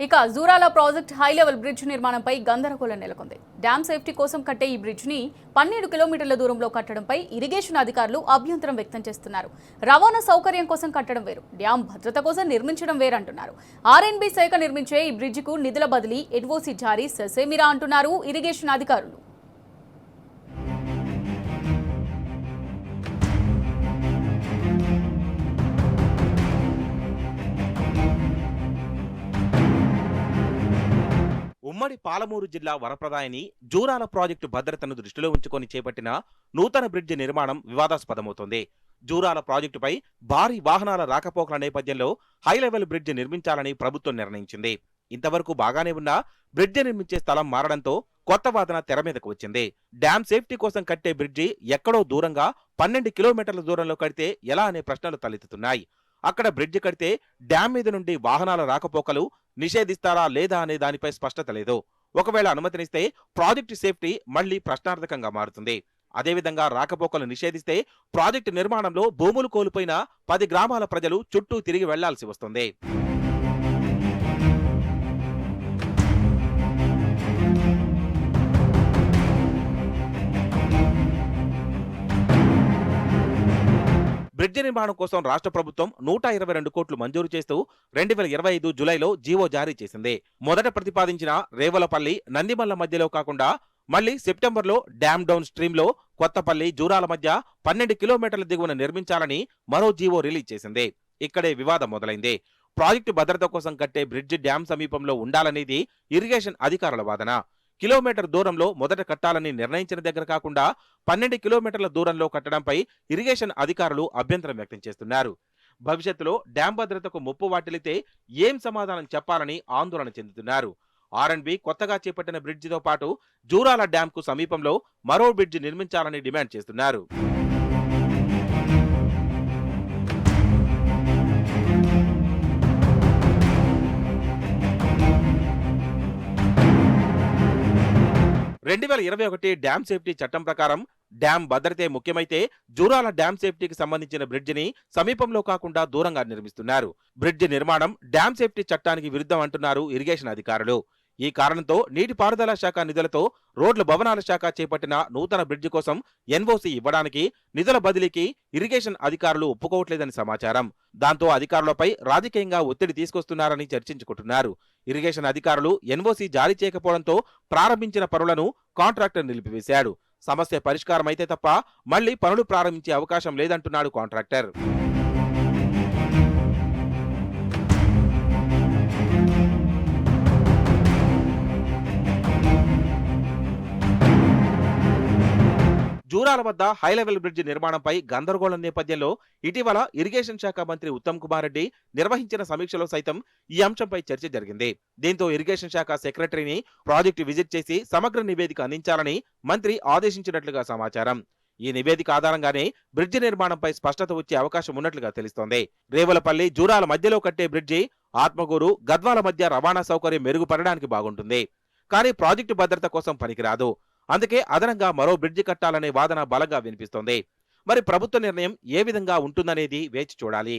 ఇక Jurala project high level bridge నిర్మాణంపై గందరగోళం నెలకొంది. డ్యామ్ సేఫ్టీ కోసం కట్టే ఈ బ్రిడ్జ్ ని 12 కిలోమీటర్ల దూరంలో కట్టడంపై ఇరిగేషన్ అధికారులు అభ్యంతరం వ్యక్తం చేస్తున్నారు. రవాణా సౌకర్యం కోసం కట్టడం వేరు, డ్యామ్ భద్రత కోసం నిర్మించడం వేరంటున్నారు. ఆర్ఎన్బి శాఖ నిర్మించే ఈ బ్రిడ్జికు నిధుల బదిలీ, ఎన్ఓసీ జారీ ససేమిరా అంటున్నారు ఇరిగేషన్ అధికారులు. ఉమ్మడి పాలమూరు జిల్లా వరప్రదాయని జూరాల ప్రాజెక్టు భద్రతను దృష్టిలో ఉంచుకొని చేపట్టిన నూతన బ్రిడ్జి నిర్మాణం వివాదాస్పదమవుతోంది. జూరాల ప్రాజెక్టుపై భారీ వాహనాల రాకపోకల నేపథ్యంలో హై లెవెల్ బ్రిడ్జి నిర్మించాలని ప్రభుత్వం నిర్ణయించింది. ఇంతవరకు బాగానే ఉన్న బ్రిడ్జి నిర్మించే స్థలం మారడంతో కొత్త వాదన తెర మీదకు వచ్చింది. డ్యామ్ సేఫ్టీ కోసం కట్టే బ్రిడ్జి ఎక్కడో దూరంగా 12 కిలోమీటర్ల దూరంలో కడితే ఎలా అనే ప్రశ్నలు తలెత్తుతున్నాయి. అక్కడ బ్రిడ్జి కడితే డ్యామ్ మీద నుండి వాహనాల రాకపోకలు నిషేధిస్తారా లేదా అనే దానిపై స్పష్టత లేదు. ఒకవేళ అనుమతినిస్తే ప్రాజెక్టు సేఫ్టీ మళ్లీ ప్రశ్నార్థకంగా మారుతుంది. అదేవిధంగా రాకపోకలు నిషేధిస్తే ప్రాజెక్టు నిర్మాణంలో భూములు కోల్పోయిన 10 గ్రామాల ప్రజలు చుట్టూ తిరిగి వెళ్లాల్సి వస్తుంది. బ్రిడ్జి నిర్మాణం కోసం రాష్ట్ర ప్రభుత్వం 122 కోట్లు మంజూరు చేస్తూ 2025 జూలైలో జీవో జారీ చేసింది. మొదట ప్రతిపాదించిన రేవలపల్లి, నందిమల్ల మధ్యలో కాకుండా మళ్లీ సెప్టెంబర్లో డ్యామ్ డౌన్ స్ట్రీమ్లో కొత్తపల్లి, జూరాల మధ్య 12 కిలోమీటర్ల దిగువన నిర్మించాలని మరో జీవో రిలీజ్ చేసింది. ఇక్కడే వివాదం మొదలైంది. ప్రాజెక్టు భద్రత కోసం కట్టే బ్రిడ్జి డ్యామ్ సమీపంలో ఉండాలనేది ఇరిగేషన్ అధికారుల వాదన. కిలోమీటర్ దూరంలో మొదట కట్టాలని నిర్ణయించిన దగ్గర కాకుండా 12 కిలోమీటర్ల దూరంలో కట్టడంపై ఇరిగేషన్ అధికారులు అభ్యంతరం వ్యక్తం చేస్తున్నారు. భవిష్యత్తులో డ్యాం భద్రతకు ముప్పు వాటిల్లితే ఏం సమాధానం చెప్పాలని ఆందోళన చెందుతున్నారు. ఆర్ఎన్బి కొత్తగా చేపట్టిన బ్రిడ్జితో పాటు జూరాల డ్యాంకు సమీపంలో మరో బ్రిడ్జి నిర్మించాలని డిమాండ్ చేస్తున్నారు. రెండు 2021 డ్యామ్ సేఫ్టీ చట్టం ప్రకారం డ్యామ్ భద్రతే ముఖ్యమైతే జూరాల డ్యామ్ సేఫ్టీకి సంబంధించిన బ్రిడ్జిని సమీపంలో కాకుండా దూరంగా నిర్మిస్తున్నారు. బ్రిడ్జి నిర్మాణం డ్యామ్ సేఫ్టీ చట్టానికి విరుద్ధం అంటున్నారు ఇరిగేషన్ అధికారులు. ఈ కారణంతో నీటిపారుదల శాఖ నిధులతో రోడ్ల భవనాల శాఖ చేపట్టిన నూతన బ్రిడ్జి కోసం ఎన్ఓసీ ఇవ్వడానికి నిధుల బదిలీకి ఇరిగేషన్ అధికారులు ఒప్పుకోవట్లేదని సమాచారం. దాంతో అధికారులపై రాజకీయంగా ఒత్తిడి తీసుకొస్తున్నారని చర్చించుకుంటున్నారు. ఇరిగేషన్ అధికారులు ఎన్ఓసీ జారీ చేయకపోవడంతో ప్రారంభించిన పనులను కాంట్రాక్టర్ నిలిపివేశాడు. సమస్య పరిష్కారమైతే తప్ప మళ్లీ పనులు ప్రారంభించే అవకాశం లేదంటున్నాడు కాంట్రాక్టర్. జూరాల వద్ద హై లెవెల్ బ్రిడ్జి నిర్మాణంపై గందరగోళం నేపథ్యంలో ఇటీవల ఇరిగేషన్ శాఖ మంత్రి ఉత్తమ్ కుమార్ రెడ్డి నిర్వహించిన సమీక్షలో సైతం ఈ అంశంపై చర్చ జరిగింది. దీంతో ఇరిగేషన్ శాఖ సెక్రటరీని ప్రాజెక్టు విజిట్ చేసి సమగ్ర నివేదిక అందించాలని మంత్రి ఆదేశించినట్లుగా సమాచారం. ఈ నివేదిక ఆధారంగానే బ్రిడ్జి నిర్మాణంపై స్పష్టత వచ్చే అవకాశం ఉన్నట్లుగా తెలుస్తోంది. రేవలపల్లి, జూరాల మధ్యలో కట్టే బ్రిడ్జి ఆత్మగూరు, గద్వాల మధ్య రవాణా సౌకర్యం మెరుగుపడడానికి బాగుంటుంది. కానీ ప్రాజెక్టు భద్రత కోసం పనికిరాదు. అందుకే అదనంగా మరో బ్రిడ్జి కట్టాలనే వాదన బలంగా వినిపిస్తోంది. మరి ప్రభుత్వ నిర్ణయం ఏ విధంగా ఉంటుందనేది వేచి చూడాలి.